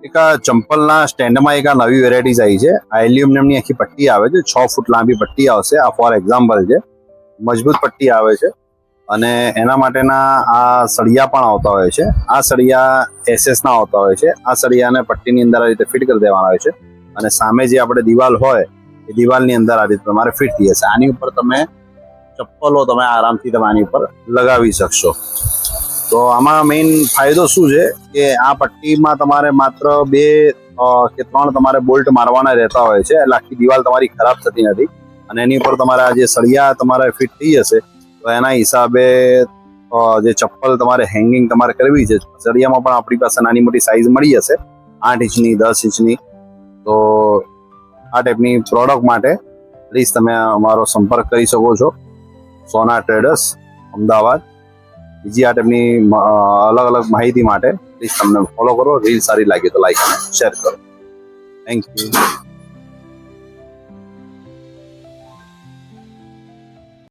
એક આ ચંપલના સ્ટેન્ડમાં એક આ નવી વેરાયટીઝ આવી છે. આ એલ્યુમિનિયમની આખી પટ્ટી આવે છે, 6 ફૂટ લાંબી પટ્ટી આવશે. આ ફોર એક્ઝામ્પલ છે, મજબૂત પટ્ટી આવે છે અને એના માટેના આ સળિયા પણ આવતા હોય છે. આ સળિયા એસએસના આવતા હોય છે. આ સળિયાને પટ્ટીની અંદર આ રીતે ફિટ કરી દેવાના હોય છે અને સામે જે આપણે દિવાલ હોય એ દિવાલની અંદર આ રીતે તમારે ફિટ થઈ જશે. આની ઉપર તમે ચપ્પલો તમે આરામથી તમે આની ઉપર લગાવી શકશો. તો આમાં મેઇન ફાયદો શું છે કે આ પટ્ટીમાં તમારે માત્ર 2 કે 3 તમારે બોલ્ટ મારવાના રહેતા હોય છે, એટલે આખી દિવાલ તમારી ખરાબ થતી નથી. અને એની ઉપર તમારા જે સળિયા તમારે ફિટ થઈ જશે તો એના હિસાબે જે ચપ્પલ તમારે હેંગિંગ તમારે કરવી છે, સળિયામાં પણ આપણી પાસે નાની મોટી સાઇઝ મળી જશે, 8 ઇંચની, 10 ઇંચની. તો આ ટાઈપની પ્રોડક્ટ માટે પ્લીઝ તમે અમારો સંપર્ક કરી શકો છો. સોના ટ્રેડર્સ, અમદાવાદ. બીજી આ ટાઈપની અલગ અલગ માહિતી માટે પ્લીઝ તમને ફોલો કરો. રીલ સારી લાગી તો લાઈક અને શેર કરો. Thank you.